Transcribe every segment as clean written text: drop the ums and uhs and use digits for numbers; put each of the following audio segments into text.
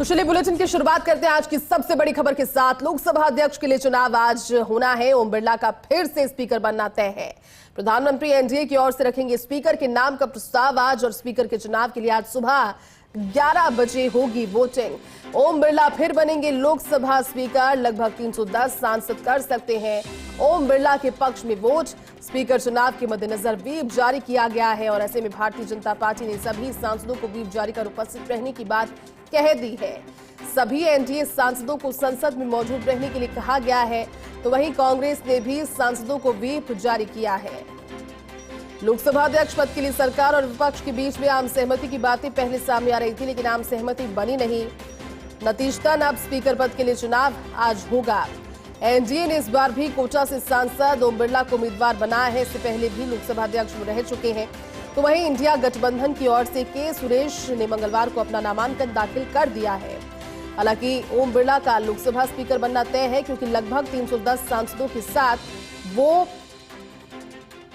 तो चलिए बुलेटिन की शुरुआत करते हैं आज की सबसे बड़ी खबर के साथ। लोकसभा अध्यक्ष के लिए चुनाव आज होना है। ओम बिरला का फिर से स्पीकर बनना तय है। प्रधानमंत्री एनडीए की ओर से रखेंगे स्पीकर के नाम का प्रस्ताव आज, और स्पीकर के चुनाव के लिए आज सुबह 11 बजे होगी वोटिंग। ओम बिरला फिर बनेंगे लोकसभा स्पीकर। लगभग 310 सांसद कर सकते हैं ओम बिरला के पक्ष में वोट। स्पीकर चुनाव के मद्देनजर व्हीप जारी किया गया है, और ऐसे में भारतीय जनता पार्टी ने सभी सांसदों को व्हीप जारी कर उपस्थित रहने की बात कह दी है। सभी एनडीए सांसदों को संसद में मौजूद रहने के लिए कहा गया है, तो वहीं कांग्रेस ने भी सांसदों को व्हीप जारी किया है। लोकसभा अध्यक्ष पद के लिए सरकार और विपक्ष के बीच में आम सहमति की बातें पहले सामने आ रही थी, लेकिन आम सहमति बनी नहीं। नतीजतन अब स्पीकर पद के लिए चुनाव आज होगा। एनडीए ने इस बार भी कोटा से सांसद ओम बिरला को उम्मीदवार बनाया है। इससे पहले भी लोकसभा अध्यक्ष रह चुके हैं। तो वहीं इंडिया गठबंधन की ओर से के सुरेश ने मंगलवार को अपना नामांकन दाखिल कर दिया है। हालांकि ओम बिरला का लोकसभा स्पीकर बनना तय है, क्योंकि लगभग 310 सांसदों के साथ वो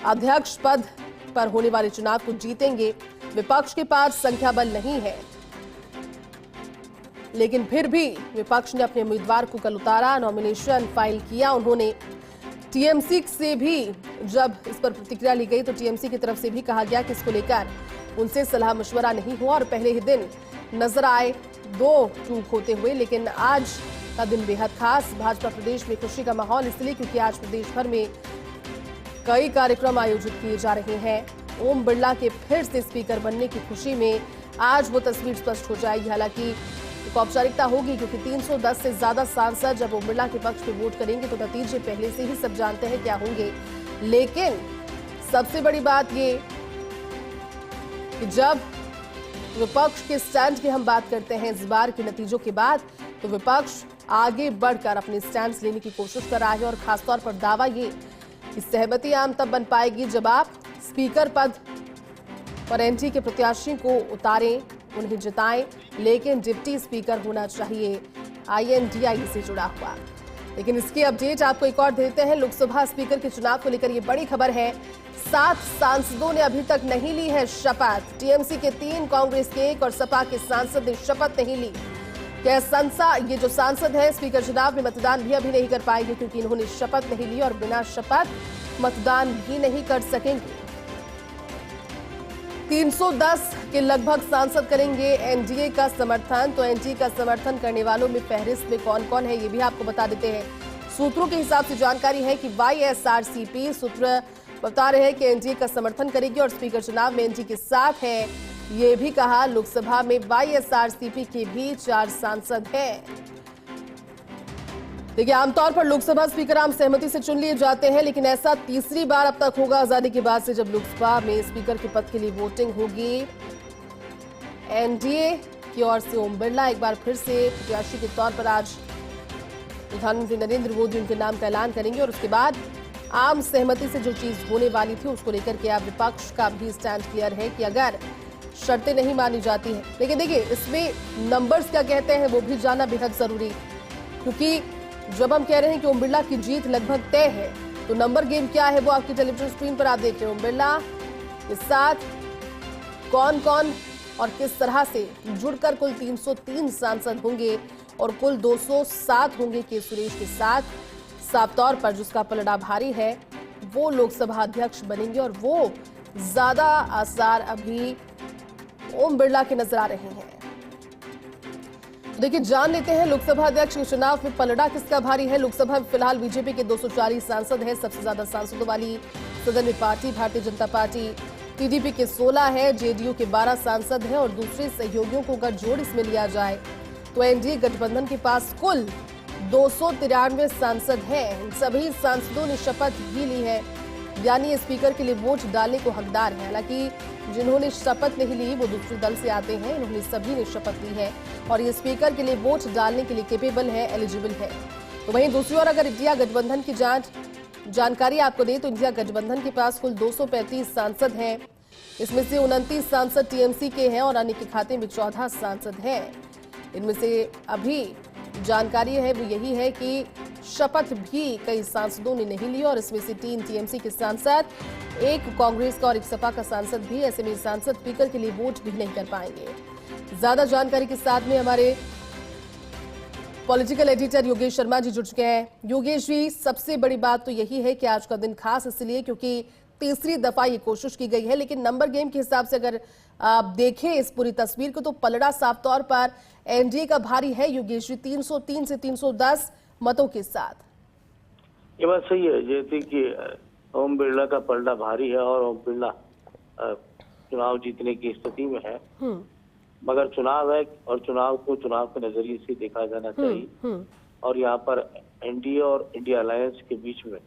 अध्यक्ष पद पर होने वाले चुनाव को जीतेंगे। विपक्ष के पास संख्या बल नहीं है, लेकिन फिर भी विपक्ष ने अपने उम्मीदवार को कल उतारा, नॉमिनेशन फाइल किया उन्होंने। टीएमसी से भी जब इस पर प्रतिक्रिया ली गई तो टीएमसी की तरफ से भी कहा गया कि इसको लेकर उनसे सलाह मशवरा नहीं हुआ, और पहले ही दिन नजर आए दो चूक होते हुए। लेकिन आज का दिन बेहद खास। भाजपा प्रदेश में खुशी का माहौल इसलिए क्योंकि आज प्रदेश भर में कई कार्यक्रम आयोजित किए जा रहे हैं। ओम बिरला के फिर से स्पीकर बनने की खुशी में आज वो तस्वीर स्पष्ट हो जाएगी। हालांकि औपचारिकता होगी, क्योंकि 310 से ज्यादा सांसद जब ओम बिरला के पक्ष में वोट करेंगे तो नतीजे पहले से ही सब जानते हैं क्या होंगे। लेकिन सबसे बड़ी बात ये कि जब विपक्ष के स्टैंड की हम बात करते हैं इस बार के नतीजों के बाद, तो विपक्ष आगे बढ़कर अपने स्टैंड लेने की कोशिश कर रहा है, और खासतौर पर दावा ये कि सहमति आम तब बन पाएगी जब आप स्पीकर पद पर एनडीए के प्रत्याशी को उतारें, उन्हें जिताएं, लेकिन डिप्टी स्पीकर होना चाहिए आईएनडीआई से जुड़ा हुआ। लेकिन इसकी अपडेट आपको एक और देते हैं। लोकसभा स्पीकर के चुनाव को लेकर ये बड़ी खबर है। 7 सांसदों ने अभी तक नहीं ली है शपथ। टीएमसी के 3, कांग्रेस के 1 और सपा के सांसद ने शपथ नहीं ली। ये जो सांसद है स्पीकर चुनाव में मतदान भी अभी नहीं कर पाएंगे, क्योंकि इन्होंने शपथ नहीं ली, और बिना शपथ मतदान भी नहीं कर सकेंगे। 310 के लगभग सांसद करेंगे एनडीए का समर्थन। तो एनडीए का समर्थन करने वालों में फहरिस्त में कौन कौन है ये भी आपको बता देते हैं। सूत्रों के हिसाब से जानकारी है कि वाईएसआरसीपी सूत्र बता रहे हैं कि एनडीए का समर्थन करेगी और स्पीकर चुनाव में एनडीए के साथ है। ये भी कहा लोकसभा में वाईएसआरसीपी के भी 4 सांसद हैं। देखिए, आमतौर पर लोकसभा स्पीकर आम सहमति से चुन लिए जाते हैं, लेकिन ऐसा तीसरी बार अब तक होगा आजादी के बाद से जब लोकसभा में स्पीकर के पद के लिए वोटिंग होगी। एनडीए की ओर से ओम बिरला एक बार फिर से प्रत्याशी के तौर पर आज प्रधानमंत्री नरेंद्र मोदी उनके नाम का ऐलान करेंगे, और उसके बाद आम सहमति से जो चीज होने वाली थी उसको लेकर के अब विपक्ष का भी स्टैंड क्लियर है कि अगर शर्तें नहीं मानी जाती है। लेकिन देखिए, इसमें नंबर्स क्या कहते हैं वो भी जानना बेहद जरूरी, क्योंकि जब हम कह रहे हैं कि ओम बिरला की जीत लगभग तय है, तो नंबर गेम क्या है वो आपकी टेलीविजन स्क्रीन पर आप देख रहे हैं। ओम बिरला के साथ कौन कौन और किस तरह से जुड़कर कुल 303 सांसद होंगे, और कुल 207 होंगे के सुरेश के साथ। साफ तौर पर जिसका पलड़ा भारी है वो लोकसभा अध्यक्ष बनेंगे, और वो ज्यादा आसार अभी ओम बिरला के नजर आ रहे हैं। तो देखिए, जान लेते हैं लोकसभा अध्यक्ष के चुनाव में पलड़ा किसका भारी है। लोकसभा में फिलहाल बीजेपी के 240 सांसद हैं। सबसे ज्यादा सांसदों वाली सदन में party Bharatiya Janata party. TDP के 16 है, जेडीयू के 12 सांसद हैं, और दूसरे सहयोगियों को अगर जोड़ इसमें लिया जाए तो एनडीए गठबंधन के पास कुल 293 सांसद हैं। इन सभी सांसदों ने शपथ भी ली है, यानी स्पीकर के लिए वोट डालने को हकदार है। हालांकि जिन्होंने शपथ नहीं ली वो दूसरे दल से आते हैं, इन्होंने सभी ने शपथ ली है, और ये स्पीकर के लिए वोट डालने के लिए कैपेबल है, एलिजिबल है। तो वहीं दूसरी ओर अगर इंडिया गठबंधन की जानकारी आपको दें तो इंडिया गठबंधन के पास कुल 235 सांसद हैं। इसमें से 29 सांसद टीएमसी के हैं, और अन्य के खाते में 14 सांसद हैं। इनमें से अभी जानकारी है वो यही है कि शपथ भी कई सांसदों ने नहीं ली, और इसमें से 3 टीएमसी के सांसद, 1 कांग्रेस का और 1 सपा का सांसद भी। ऐसे में सांसद स्पीकर के लिए वोट भी नहीं कर पाएंगे। ज्यादा जानकारी के साथ में हमारे पॉलिटिकल एडिटर योगेश शर्मा जी जुड़ चुके हैं। योगेश जी, सबसे बड़ी बात तो यही है कि आज का दिन खास इसलिए क्योंकि तीसरी दफा ये कोशिश की गई है, लेकिन नंबर गेम के हिसाब से अगर आप देखें इस पूरी तस्वीर को तो पलड़ा साफ तौर पर एनडीए का भारी है। योगेश जी, 303 से 310 मतों के साथ ये बात सही है जैसे कि ओम बिरला का पलड़ा भारी है और ओम बिरला चुनाव जीतने की स्थिति में है। मगर चुनाव है और चुनाव को चुनाव के नजरिए से देखा जाना चाहिए। और यहाँ पर एनडीए और इंडिया अलायंस के बीच में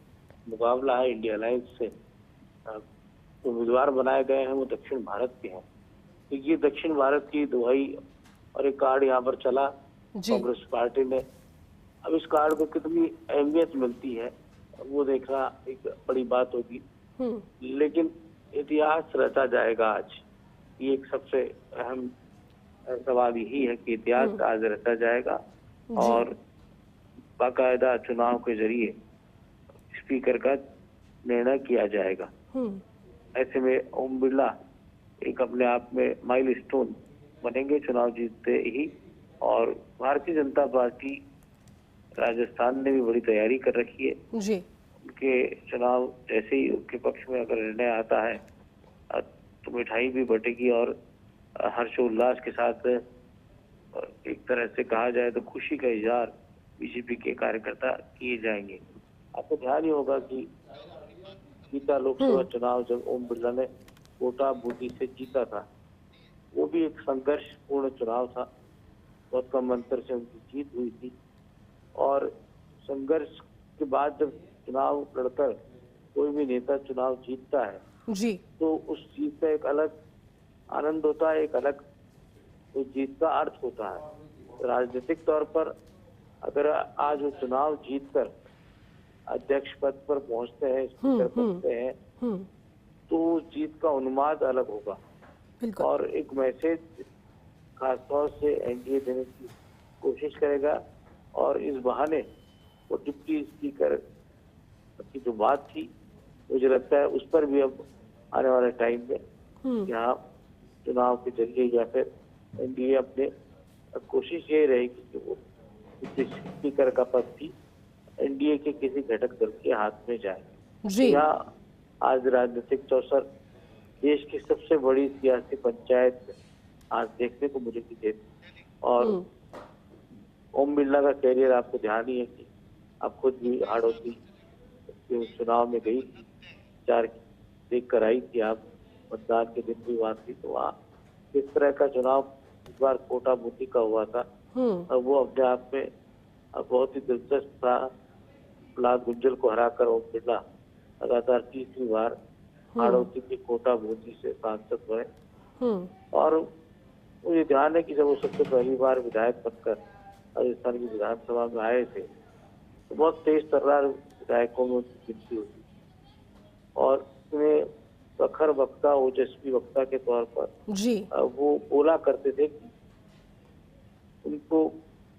मुकाबला है। इंडिया अलायंस से जो उम्मीदवार बनाए गए हैं वो दक्षिण भारत के हैं। तो ये दक्षिण भारत की दुहाई और एक कार्ड यहाँ पर चला कांग्रेस पार्टी ने। अब इस कार्ड को कितनी अहमियत मिलती है वो देखना एक बड़ी बात होगी, लेकिन इतिहास रचा जाएगा आज। ये एक सबसे अहम सवाल यही है कि इतिहास आज रचा जाएगा और बाकायदा चुनाव के जरिए स्पीकर का निर्णय किया जाएगा। ऐसे में ओम बिरला एक अपने आप में माइलस्टोन बनेंगे चुनाव जीतते ही। और भारतीय जनता पार्टी राजस्थान ने भी बड़ी तैयारी कर रखी है जी। उनके चुनाव जैसे ही उनके पक्ष में अगर निर्णय आता है तो मिठाई भी बटेगी और हर्षोल्लास के साथ एक तरह से कहा जाए तो खुशी का इजहार बीजेपी के कार्यकर्ता किए जाएंगे। आपको ध्यान ही होगा कि बीता लोकसभा चुनाव जब ओम बिरला ने कोटा बूटी से जीता था वो भी एक संघर्षपूर्ण चुनाव था। बहुत कम अंतर से उनकी जीत हुई थी और संघर्ष के बाद जब चुनाव लड़कर कोई भी नेता चुनाव जीतता है जी तो उस जीत का एक अलग आनंद होता है, एक अलग उस जीत का अर्थ होता है। राजनीतिक तौर पर अगर आज वो चुनाव जीतकर अध्यक्ष पद पर पहुंचते हैं, स्पीकर पहुंचते हैं तो जीत का उन्माद अलग होगा और एक मैसेज खासतौर से एनडीए देने की कोशिश करेगा। और इस बहाने वो डिप्टी स्पीकर की जो बात थी मुझे लगता है उस पर भी अब आने वाले टाइम में यहाँ चुनाव के जरिए या फिर एनडीए अपने कोशिश ये रहेगी कि वो डिप्टी स्पीकर का पद भी एनडीए के किसी घटक दल के हाथ में जाए। यहाँ आज राजनीतिक चौसर देश की सबसे बड़ी सियासी पंचायत आज देखने को मिलेगी देश। और ओम बिरला का कैरियर आपको ध्यान ही है कि आप खुद भी हाड़ौती चुनाव में गई थी, 4 देख कर आई थी आप, मतदान के दिन भी वहां थी। तो वहाँ किस तरह का चुनाव इस बार कोटा बूटी का हुआ था वो अपने आप में बहुत ही दिलचस्प था। प्रहलाद गुंजल को हराकर ओम बिरला लगातार तीसरी बार हाड़ौती की कोटा बूटी से सांसद बने। और मुझे ध्यान है कि जब वो सबसे पहली बार विधायक बनकर राजस्थान की विधानसभा में आए थे तो बहुत तेज तर्रार विधायकों में उनकी गिनती होती और उन्हें प्रखर वक्ता, ओजस्वी वक्ता के तौर पर जी वो बोला करते थे कि उनको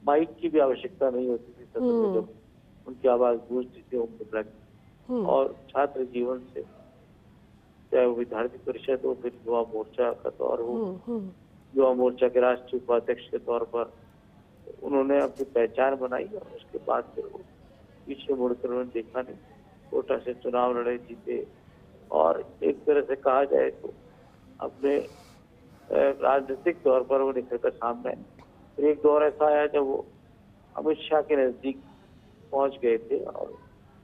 माइक की भी आवश्यकता नहीं होती थी सदन में जब उनकी आवाज गूंजती थी ओम बिरला की। और छात्र जीवन से चाहे वो विद्यार्थी परिषद हो फिर युवा मोर्चा का दौर हो, युवा मोर्चा के राष्ट्रीय उपाध्यक्ष के तौर पर उन्होंने अपनी पहचान बनाई और उसके बाद फिर वो पीछे मुड़कर उन्होंने देखा नहीं, कोटा से चुनाव लड़े, जीते। और एक तरह से कहा जाए तो अपने राजनीतिक तौर पर वो निखर कर सामने। फिर एक दौर ऐसा आया जब वो अमित शाह के नजदीक पहुंच गए थे और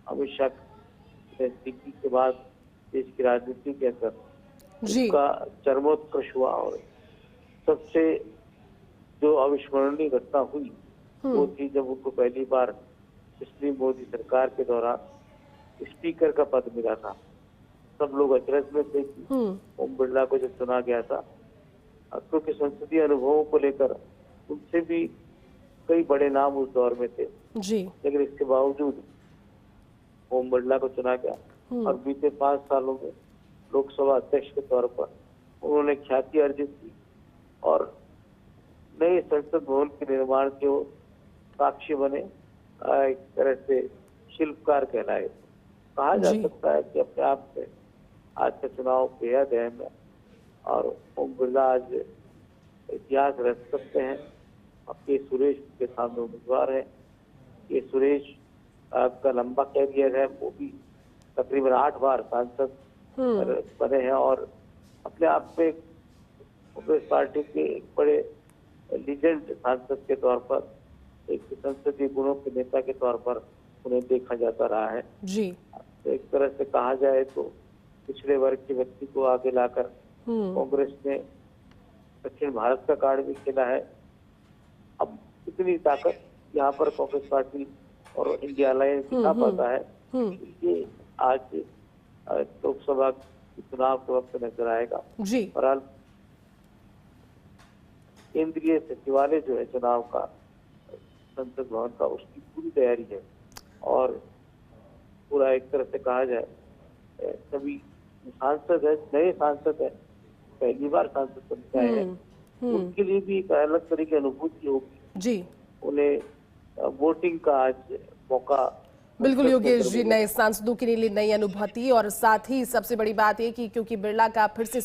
अमित शाह के नजदीकी के बाद देश की राजनीति के अंदर उसका चरमोत्कर्ष हुआ। और सबसे जो अविस्मरणीय घटना हुई वो थी जब उनको पहली बार पिछली मोदी सरकार के दौरान स्पीकर का पद मिला था। सब लोग अचरज में थे कि ओम बिरला को जब चुना गया था क्योंकि संसदीय अनुभवों को लेकर उनसे भी कई बड़े नाम उस दौर में थे जी। लेकिन इसके बावजूद ओम बिरला को चुना गया और बीते 5 सालों में लोकसभा अध्यक्ष के तौर पर उन्होंने ख्याति अर्जित की और नए संसद भवन के निर्माण के वो साक्षी बने, एक तरह से शिल्पकार कहलाए। कहा जा सकता है कि अपने आप में आज का चुनाव बेहद अहम है और ओम बिरला आज इतिहास रच सकते हैं के सुरेश के सामने उम्मीदवार है। ये सुरेश का लंबा कैरियर है, वो भी तकरीबन 8 बार सांसद बने हैं और अपने आप में कांग्रेस पार्टी के एक बड़े लीजेंड सांसद के तौर पर, एक संसदीय गुणों के नेता के तौर पर उन्हें देखा जाता रहा है जी। तो एक तरह से कहा जाए तो पिछड़े वर्ग के व्यक्ति को आगे लाकर कांग्रेस ने दक्षिण भारत का कार्ड भी खेला है। अब इतनी ताकत यहाँ पर कांग्रेस पार्टी और इंडिया अलायंस दिखा पाता है, ये आज लोकसभा चुनाव के वक्त नजर आएगा। जी। बहरहाल केंद्रीय सचिवालय जो है चुनाव का, संसद भवन का, उसकी पूरी तैयारी है और पूरा एक तरह से कहा जाए सभी सांसद है, नए सांसद है, पहली बार सांसद बनते हैं, उनके लिए भी एक अलग तरह की अनुभूति होगी जी। उन्हें वोटिंग का आज मौका। बिल्कुल योगेश जी, नए सांसदों के लिए नई अनुभूति और साथ ही सबसे बड़ी बात ये कि क्योंकि बिरला का फिर से